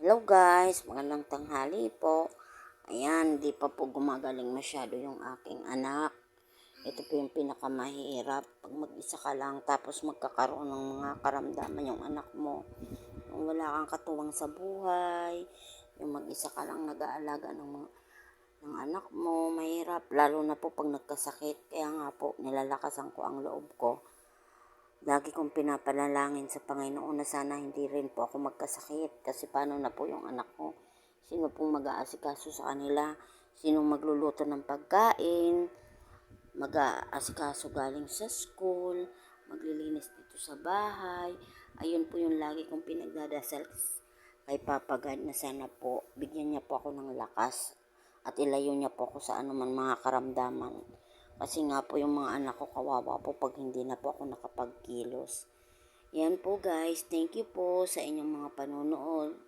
Hello guys, magandang tanghali po. Ayan, di pa po gumagaling masyado yung aking anak. Ito po yung pinakamahirap. Pag mag-isa ka lang tapos magkakaroon ng mga karamdaman yung anak mo. Yung wala kang katuwang sa buhay, yung mag-isa ka lang nag-aalaga ng anak mo, mahirap. Lalo na po pag nagkasakit. Kaya nga po, nilalakasan ko ang loob ko. Lagi kong pinapanalangin sa Panginoon na sana hindi rin po ako magkasakit kasi paano na po yung anak ko? Sino pong mag-aasikaso sa kanila? Sinong magluluto ng pagkain? Mag-aasikaso galing sa school? Maglilinis dito sa bahay? Ayun po yung lagi kong pinagdadasal kay Papa God na sana po bigyan niya po ako ng lakas at ilayo niya po ako sa anuman mga karamdaman. Kasi nga po yung mga anak ko kawawa po pag hindi na po ako nakapagkilos. Yan po guys, thank you po sa inyong mga panonood.